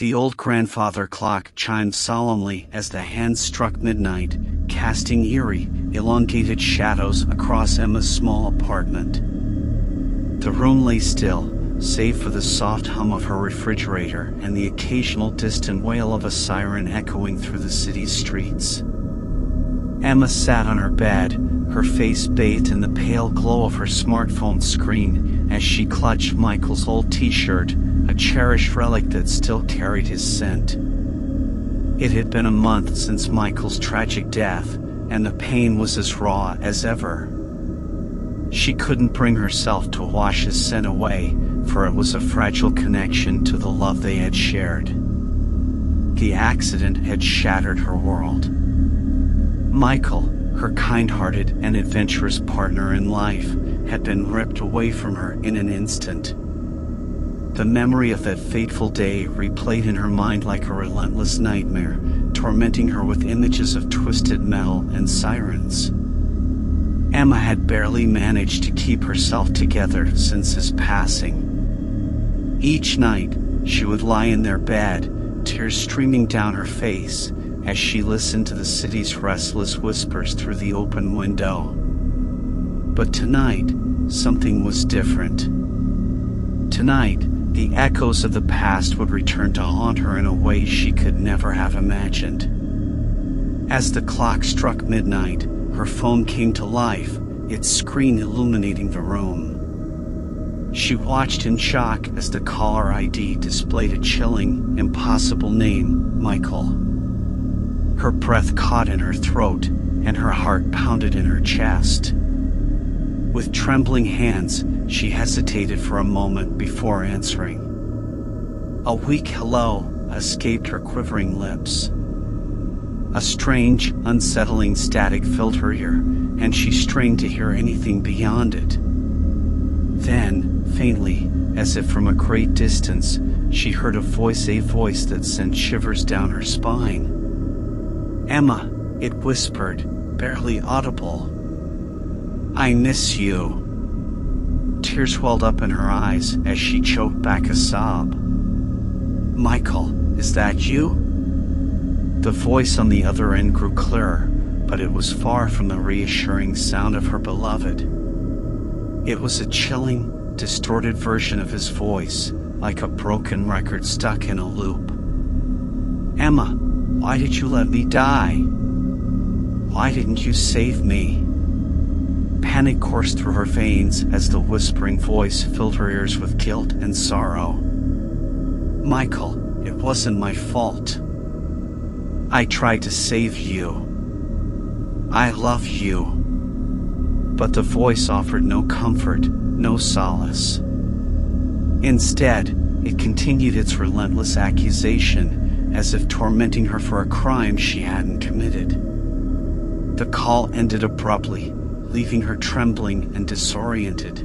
The old grandfather clock chimed solemnly as the hands struck midnight, casting eerie, elongated shadows across Emma's small apartment. The room lay still, save for the soft hum of her refrigerator and the occasional distant wail of a siren echoing through the city's streets. Emma sat on her bed, her face bathed in the pale glow of her smartphone screen as she clutched Michael's old t-shirt, a cherished relic that still carried his scent. It had been a month since Michael's tragic death, and the pain was as raw as ever. She couldn't bring herself to wash his scent away, for it was a fragile connection to the love they had shared. The accident had shattered her world. Michael, her kind-hearted and adventurous partner in life, had been ripped away from her in an instant. The memory of that fateful day replayed in her mind like a relentless nightmare, tormenting her with images of twisted metal and sirens. Emma had barely managed to keep herself together since his passing. Each night, she would lie in their bed, tears streaming down her face, as she listened to the city's restless whispers through the open window. But tonight, something was different. Tonight, the echoes of the past would return to haunt her in a way she could never have imagined. As the clock struck midnight, her phone came to life, its screen illuminating the room. She watched in shock as the caller ID displayed a chilling, impossible name, Michael. Her breath caught in her throat, and her heart pounded in her chest. With trembling hands, she hesitated for a moment before answering. A weak hello escaped her quivering lips. A strange, unsettling static filled her ear, and she strained to hear anything beyond it. Then, faintly, as if from a great distance, she heard a voice that sent shivers down her spine. Emma, it whispered, barely audible. I miss you. Tears welled up in her eyes as she choked back a sob. Michael, is that you? The voice on the other end grew clearer, but it was far from the reassuring sound of her beloved. It was a chilling, distorted version of his voice, like a broken record stuck in a loop. Emma, why did you let me die? Why didn't you save me? Panic coursed through her veins as the whispering voice filled her ears with guilt and sorrow. Michael, it wasn't my fault. I tried to save you. I love you. But the voice offered no comfort, no solace. Instead, it continued its relentless accusation, as if tormenting her for a crime she hadn't committed. The call ended abruptly, leaving her trembling and disoriented.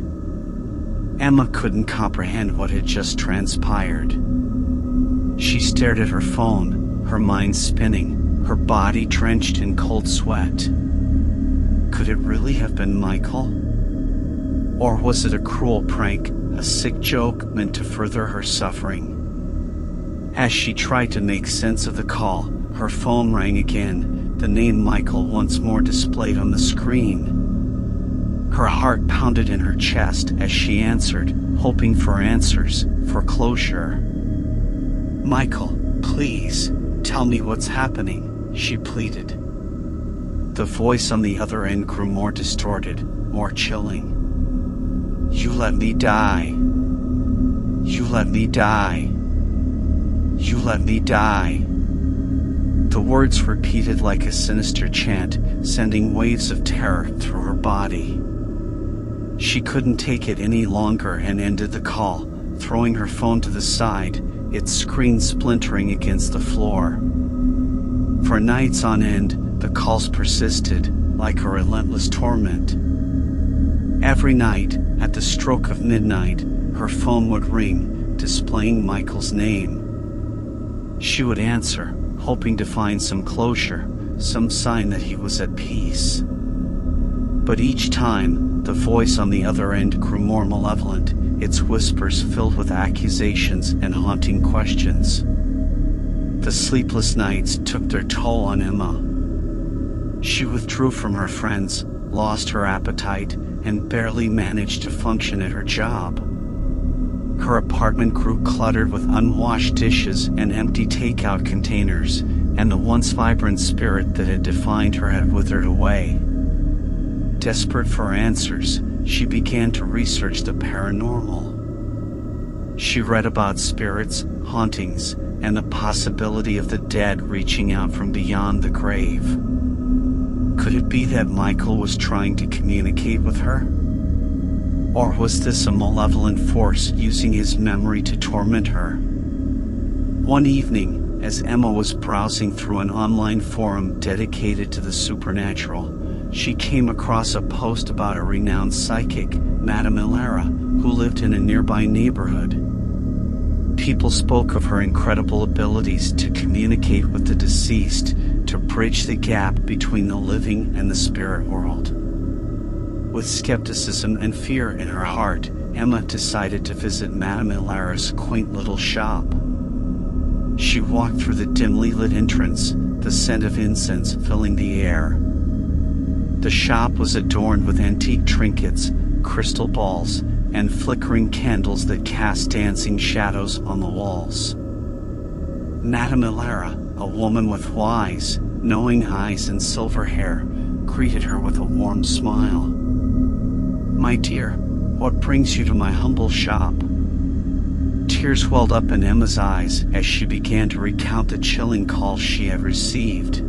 Emma couldn't comprehend what had just transpired. She stared at her phone, her mind spinning, her body drenched in cold sweat. Could it really have been Michael? Or was it a cruel prank, a sick joke meant to further her suffering? As she tried to make sense of the call, her phone rang again, the name Michael once more displayed on the screen. Her heart pounded in her chest as she answered, hoping for answers, for closure. Michael, please, tell me what's happening, she pleaded. The voice on the other end grew more distorted, more chilling. You let me die. You let me die. You let me die. The words repeated like a sinister chant, sending waves of terror through her body. She couldn't take it any longer and ended the call, throwing her phone to the side, its screen splintering against the floor. For nights on end, the calls persisted, like a relentless torment. Every night, at the stroke of midnight, her phone would ring, displaying Michael's name. She would answer, hoping to find some closure, some sign that he was at peace. But each time, the voice on the other end grew more malevolent, its whispers filled with accusations and haunting questions. The sleepless nights took their toll on Emma. She withdrew from her friends, lost her appetite, and barely managed to function at her job. Her apartment grew cluttered with unwashed dishes and empty takeout containers, and the once vibrant spirit that had defined her had withered away. Desperate for answers, she began to research the paranormal. She read about spirits, hauntings, and the possibility of the dead reaching out from beyond the grave. Could it be that Michael was trying to communicate with her? Or was this a malevolent force using his memory to torment her? One evening, as Emma was browsing through an online forum dedicated to the supernatural, she came across a post about a renowned psychic, Madame Ilara, who lived in a nearby neighborhood. People spoke of her incredible abilities to communicate with the deceased, to bridge the gap between the living and the spirit world. With skepticism and fear in her heart, Emma decided to visit Madame Ilara's quaint little shop. She walked through the dimly lit entrance, the scent of incense filling the air. The shop was adorned with antique trinkets, crystal balls, and flickering candles that cast dancing shadows on the walls. Madame Ilara, a woman with wise, knowing eyes and silver hair, greeted her with a warm smile. "My dear, what brings you to my humble shop?" Tears welled up in Emma's eyes as she began to recount the chilling calls she had received.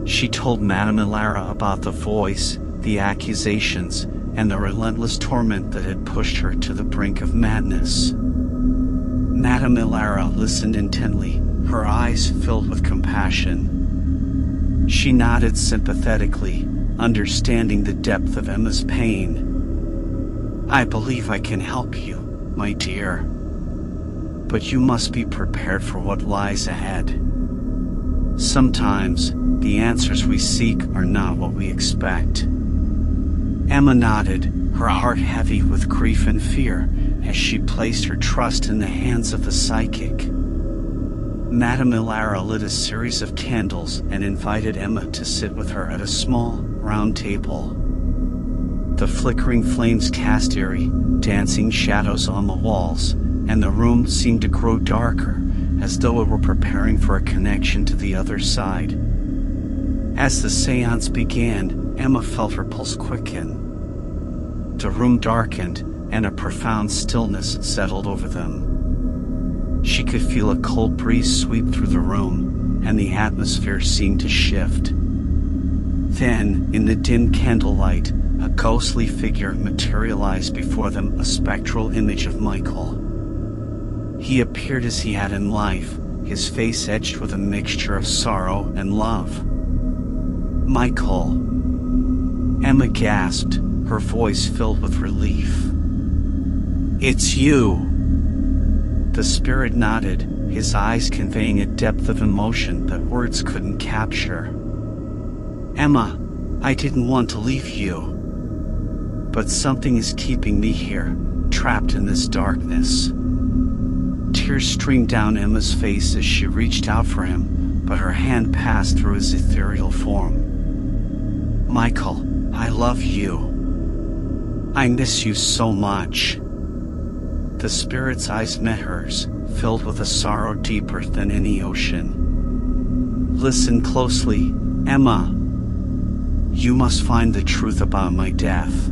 She told Madame Ilara about the voice, the accusations, and the relentless torment that had pushed her to the brink of madness. Madame Ilara listened intently, her eyes filled with compassion. She nodded sympathetically, understanding the depth of Emma's pain. "I believe I can help you, my dear. But you must be prepared for what lies ahead. Sometimes, the answers we seek are not what we expect." Emma nodded, her heart heavy with grief and fear, as she placed her trust in the hands of the psychic. Madame Ilara lit a series of candles and invited Emma to sit with her at a small, round table. The flickering flames cast eerie, dancing shadows on the walls, and the room seemed to grow darker, as though it were preparing for a connection to the other side. As the seance began, Emma felt her pulse quicken. The room darkened, and a profound stillness settled over them. She could feel a cold breeze sweep through the room, and the atmosphere seemed to shift. Then, in the dim candlelight, a ghostly figure materialized before them, a spectral image of Michael. He appeared as he had in life, his face edged with a mixture of sorrow and love. "Michael!" Emma gasped, her voice filled with relief. "It's you!" The spirit nodded, his eyes conveying a depth of emotion that words couldn't capture. "Emma, I didn't want to leave you. But something is keeping me here, trapped in this darkness." Tears streamed down Emma's face as she reached out for him, but her hand passed through his ethereal form. "Michael, I love you. I miss you so much." The spirit's eyes met hers, filled with a sorrow deeper than any ocean. "Listen closely, Emma. You must find the truth about my death.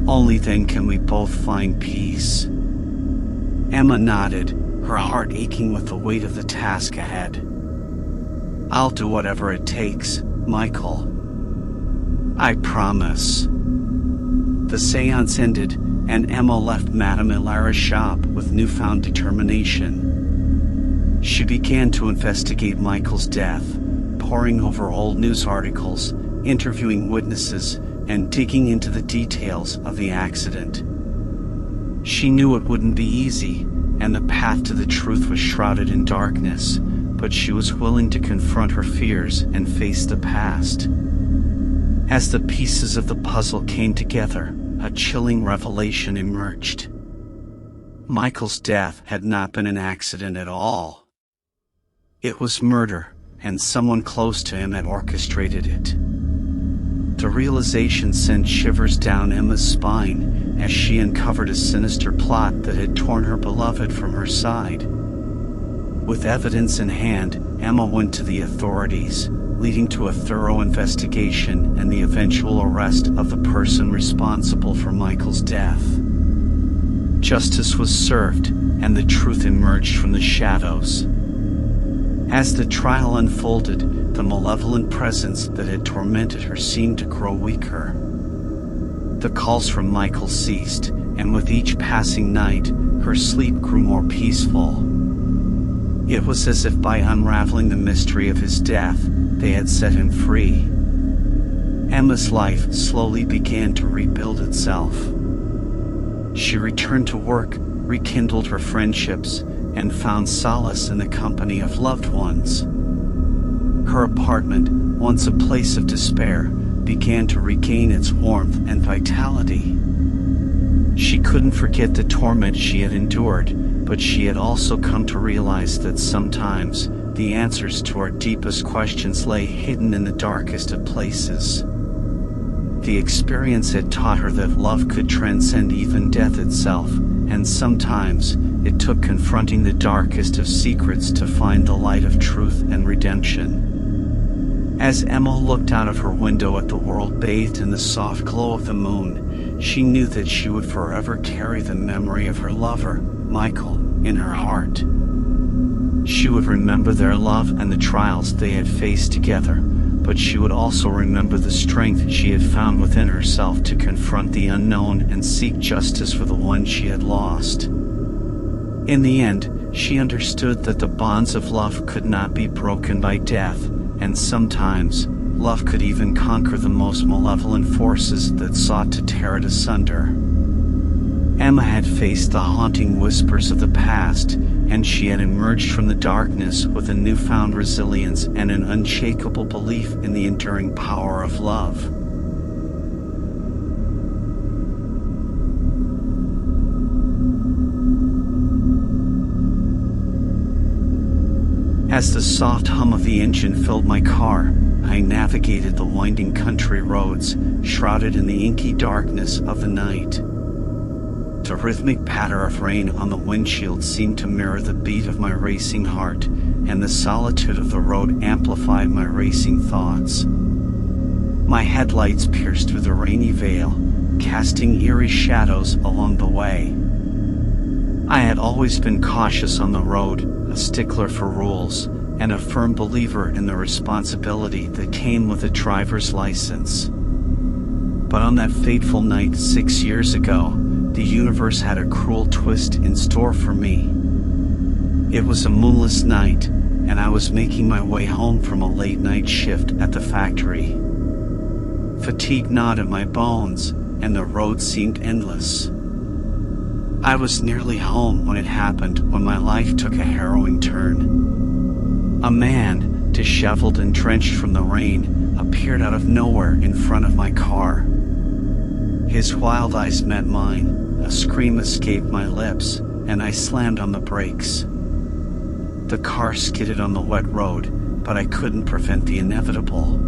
Only then can we both find peace." Emma nodded, her heart aching with the weight of the task ahead. "I'll do whatever it takes, Michael. I promise." The seance ended, and Emma left Madame Ilara's shop with newfound determination. She began to investigate Michael's death, poring over old news articles, interviewing witnesses, and digging into the details of the accident. She knew it wouldn't be easy, and the path to the truth was shrouded in darkness, but she was willing to confront her fears and face the past. As the pieces of the puzzle came together, a chilling revelation emerged. Michael's death had not been an accident at all. It was murder, and someone close to him had orchestrated it. The realization sent shivers down Emma's spine as she uncovered a sinister plot that had torn her beloved from her side. With evidence in hand, Emma went to the authorities, leading to a thorough investigation and the eventual arrest of the person responsible for Michael's death. Justice was served, and the truth emerged from the shadows. As the trial unfolded, the malevolent presence that had tormented her seemed to grow weaker. The calls from Michael ceased, and with each passing night, her sleep grew more peaceful. It was as if by unraveling the mystery of his death, they had set him free. Emma's life slowly began to rebuild itself. She returned to work, rekindled her friendships, and found solace in the company of loved ones. Her apartment, once a place of despair, began to regain its warmth and vitality. She couldn't forget the torment she had endured, but she had also come to realize that sometimes the answers to our deepest questions lay hidden in the darkest of places. The experience had taught her that love could transcend even death itself, and sometimes it took confronting the darkest of secrets to find the light of truth and redemption. As Emma looked out of her window at the world bathed in the soft glow of the moon, she knew that she would forever carry the memory of her lover, Michael, in her heart. She would remember their love and the trials they had faced together, but she would also remember the strength she had found within herself to confront the unknown and seek justice for the one she had lost. In the end, she understood that the bonds of love could not be broken by death, and sometimes, love could even conquer the most malevolent forces that sought to tear it asunder. Emma had faced the haunting whispers of the past, and she had emerged from the darkness with a newfound resilience and an unshakable belief in the enduring power of love. As the soft hum of the engine filled my car, I navigated the winding country roads, shrouded in the inky darkness of the night. The rhythmic patter of rain on the windshield seemed to mirror the beat of my racing heart, and the solitude of the road amplified my racing thoughts. My headlights pierced through the rainy veil, casting eerie shadows along the way. I had always been cautious on the road, a stickler for rules, and a firm believer in the responsibility that came with a driver's license. But on that fateful night 6 years ago, the universe had a cruel twist in store for me. It was a moonless night, and I was making my way home from a late-night shift at the factory. Fatigue gnawed at my bones, and the road seemed endless. I was nearly home when it happened, when my life took a harrowing turn. A man, disheveled and drenched from the rain, appeared out of nowhere in front of my car. His wild eyes met mine. A scream escaped my lips, and I slammed on the brakes. The car skidded on the wet road, but I couldn't prevent the inevitable.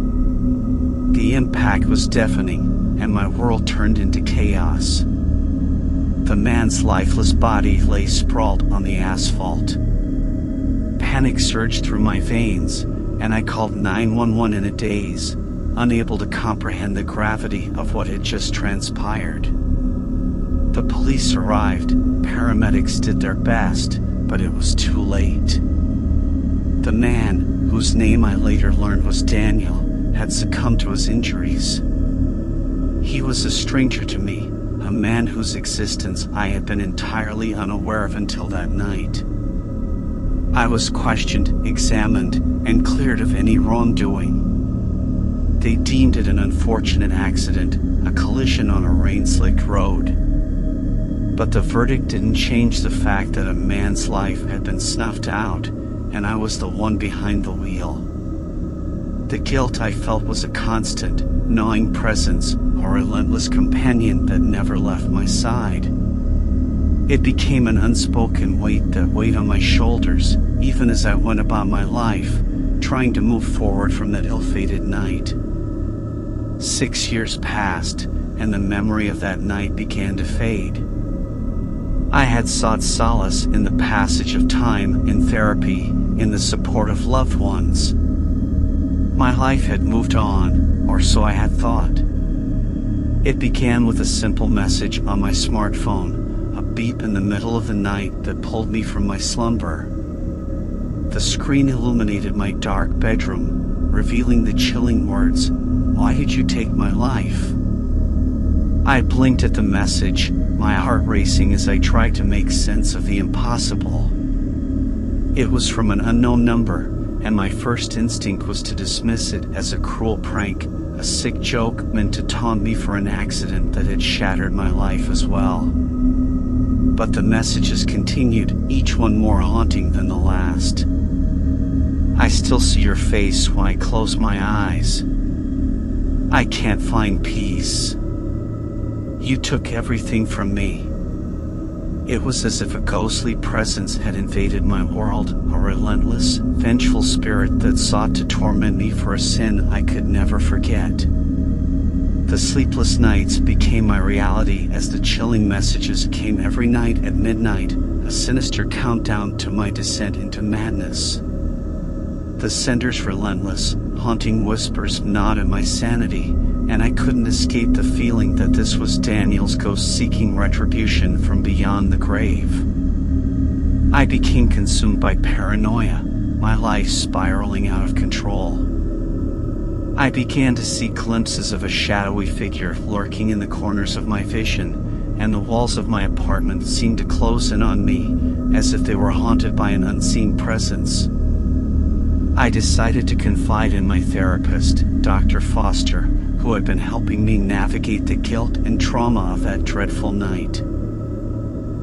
The impact was deafening, and my world turned into chaos. The man's lifeless body lay sprawled on the asphalt. Panic surged through my veins, and I called 911 in a daze, unable to comprehend the gravity of what had just transpired. The police arrived, paramedics did their best, but it was too late. The man, whose name I later learned was Daniel, had succumbed to his injuries. He was a stranger to me, a man whose existence I had been entirely unaware of until that night. I was questioned, examined, and cleared of any wrongdoing. They deemed it an unfortunate accident, a collision on a rain-slicked road. But the verdict didn't change the fact that a man's life had been snuffed out, and I was the one behind the wheel. The guilt I felt was a constant, gnawing presence, a relentless companion that never left my side. It became an unspoken weight that weighed on my shoulders, even as I went about my life, trying to move forward from that ill-fated night. 6 years passed, and the memory of that night began to fade. I had sought solace in the passage of time, in therapy, in the support of loved ones. My life had moved on, or so I had thought. It began with a simple message on my smartphone, a beep in the middle of the night that pulled me from my slumber. The screen illuminated my dark bedroom, revealing the chilling words, "Why did you take my life?" I blinked at the message, my heart racing as I tried to make sense of the impossible. It was from an unknown number, and my first instinct was to dismiss it as a cruel prank, a sick joke meant to taunt me for an accident that had shattered my life as well. But the messages continued, each one more haunting than the last. "I still see your face when I close my eyes. I can't find peace. You took everything from me." It was as if a ghostly presence had invaded my world, a relentless, vengeful spirit that sought to torment me for a sin I could never forget. The sleepless nights became my reality as the chilling messages came every night at midnight, a sinister countdown to my descent into madness. The sender's relentless, haunting whispers gnawed at my sanity, and I couldn't escape the feeling that this was Daniel's ghost seeking retribution from beyond the grave. I became consumed by paranoia, my life spiraling out of control. I began to see glimpses of a shadowy figure lurking in the corners of my vision, and the walls of my apartment seemed to close in on me, as if they were haunted by an unseen presence. I decided to confide in my therapist, Dr. Foster, who had been helping me navigate the guilt and trauma of that dreadful night.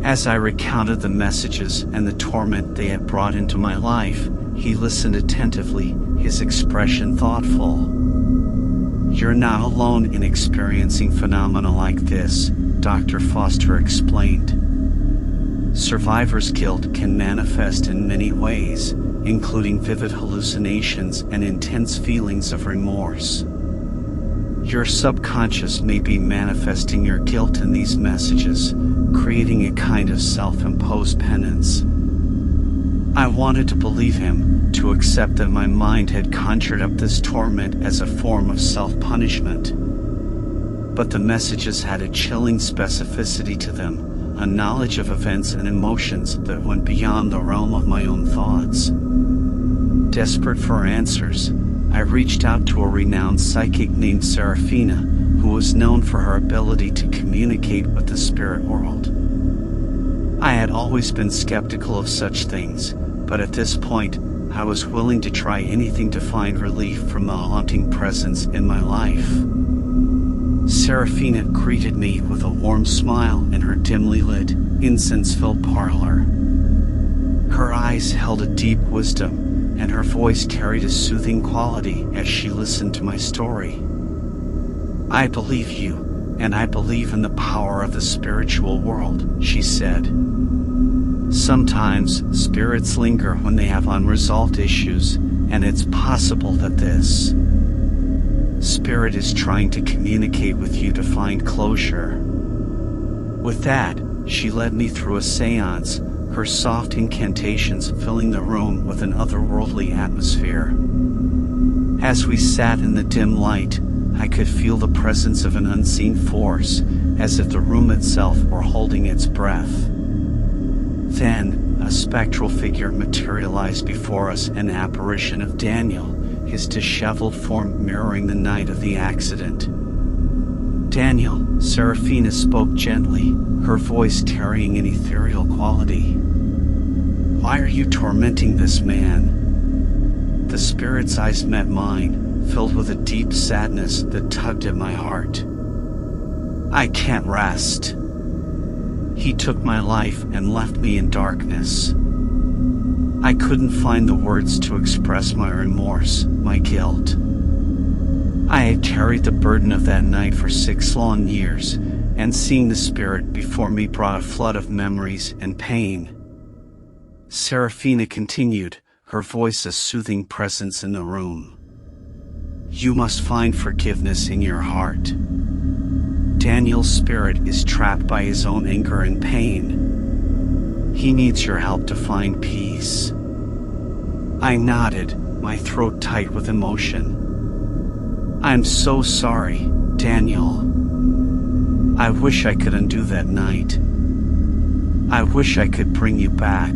As I recounted the messages and the torment they had brought into my life, he listened attentively, his expression thoughtful. "You're not alone in experiencing phenomena like this," Dr. Foster explained. "Survivor's guilt can manifest in many ways, including vivid hallucinations and intense feelings of remorse. Your subconscious may be manifesting your guilt in these messages, creating a kind of self-imposed penance." I wanted to believe him, to accept that my mind had conjured up this torment as a form of self-punishment. But the messages had a chilling specificity to them, a knowledge of events and emotions that went beyond the realm of my own thoughts. Desperate for answers, I reached out to a renowned psychic named Serafina, who was known for her ability to communicate with the spirit world. I had always been skeptical of such things, but at this point, I was willing to try anything to find relief from the haunting presence in my life. Serafina greeted me with a warm smile in her dimly lit, incense-filled parlor. Her eyes held a deep wisdom, and her voice carried a soothing quality as she listened to my story. "I believe you, and I believe in the power of the spiritual world," she said. "Sometimes spirits linger when they have unresolved issues, and it's possible that this spirit is trying to communicate with you to find closure." With that, she led me through a seance, her soft incantations filling the room with an otherworldly atmosphere. As we sat in the dim light, I could feel the presence of an unseen force, as if the room itself were holding its breath. Then, a spectral figure materialized before us, an apparition of Daniel, his disheveled form mirroring the night of the accident. "Daniel," Serafina spoke gently, her voice carrying an ethereal quality. "Why are you tormenting this man?" The spirit's eyes met mine, filled with a deep sadness that tugged at my heart. "I can't rest. He took my life and left me in darkness." I couldn't find the words to express my remorse, my guilt. I had carried the burden of that night for 6 long years, and seeing the spirit before me brought a flood of memories and pain. Serafina continued, her voice a soothing presence in the room. You must find forgiveness in your heart. Daniel's spirit is trapped by his own anger and pain. He needs your help to find peace. I nodded, my throat tight with emotion. I'm so sorry, Daniel. I wish I could undo that night. I wish I could bring you back.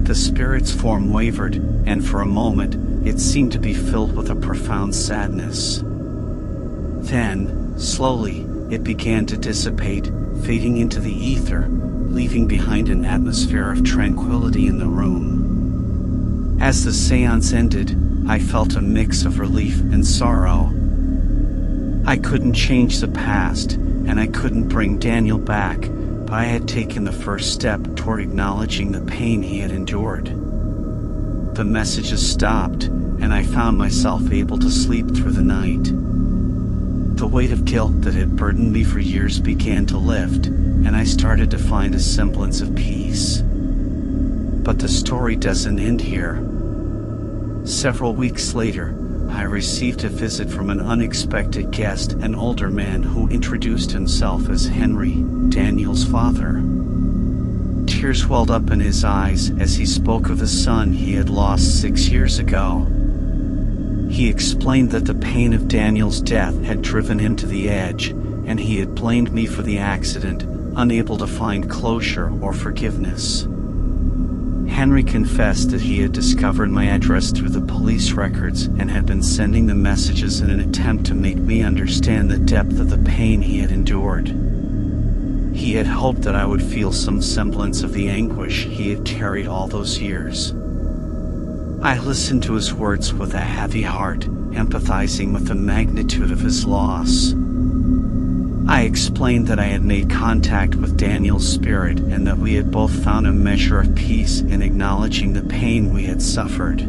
The spirit's form wavered, and for a moment, it seemed to be filled with a profound sadness. Then, slowly, it began to dissipate, fading into the ether, leaving behind an atmosphere of tranquility in the room. As the seance ended, I felt a mix of relief and sorrow. I couldn't change the past, and I couldn't bring Daniel back, but I had taken the first step toward acknowledging the pain he had endured. The messages stopped, and I found myself able to sleep through the night. The weight of guilt that had burdened me for years began to lift, and I started to find a semblance of peace. But the story doesn't end here. Several weeks later, I received a visit from an unexpected guest, an older man who introduced himself as Henry, Daniel's father. Tears welled up in his eyes as he spoke of the son he had lost 6 years ago. He explained that the pain of Daniel's death had driven him to the edge, and he had blamed me for the accident, unable to find closure or forgiveness. Henry confessed that he had discovered my address through the police records and had been sending the messages in an attempt to make me understand the depth of the pain he had endured. He had hoped that I would feel some semblance of the anguish he had carried all those years. I listened to his words with a heavy heart, empathizing with the magnitude of his loss. I explained that I had made contact with Daniel's spirit and that we had both found a measure of peace in acknowledging the pain we had suffered.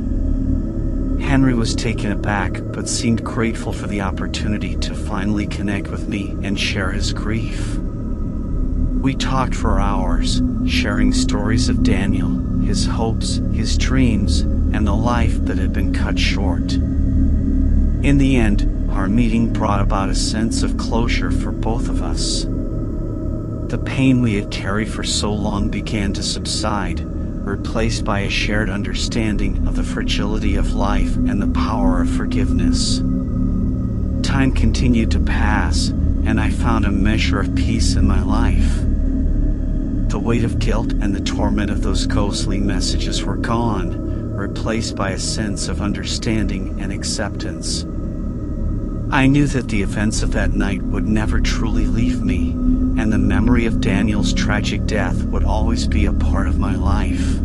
Henry was taken aback but seemed grateful for the opportunity to finally connect with me and share his grief. We talked for hours, sharing stories of Daniel, his hopes, his dreams, and the life that had been cut short. In the end, our meeting brought about a sense of closure for both of us. The pain we had carried for so long began to subside, replaced by a shared understanding of the fragility of life and the power of forgiveness. Time continued to pass, and I found a measure of peace in my life. The weight of guilt and the torment of those ghostly messages were gone, replaced by a sense of understanding and acceptance. I knew that the events of that night would never truly leave me, and the memory of Daniel's tragic death would always be a part of my life.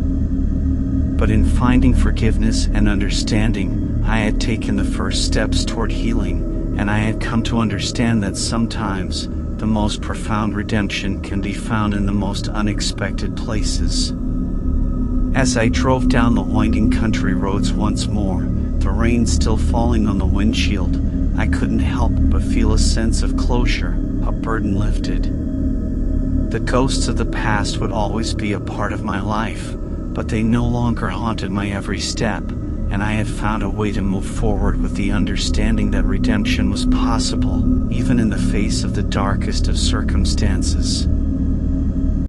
But in finding forgiveness and understanding, I had taken the first steps toward healing, and I had come to understand that sometimes the most profound redemption can be found in the most unexpected places. As I drove down the winding country roads once more, the rain still falling on the windshield, I couldn't help but feel a sense of closure, a burden lifted. The ghosts of the past would always be a part of my life, but they no longer haunted my every step, and I had found a way to move forward with the understanding that redemption was possible, even in the face of the darkest of circumstances.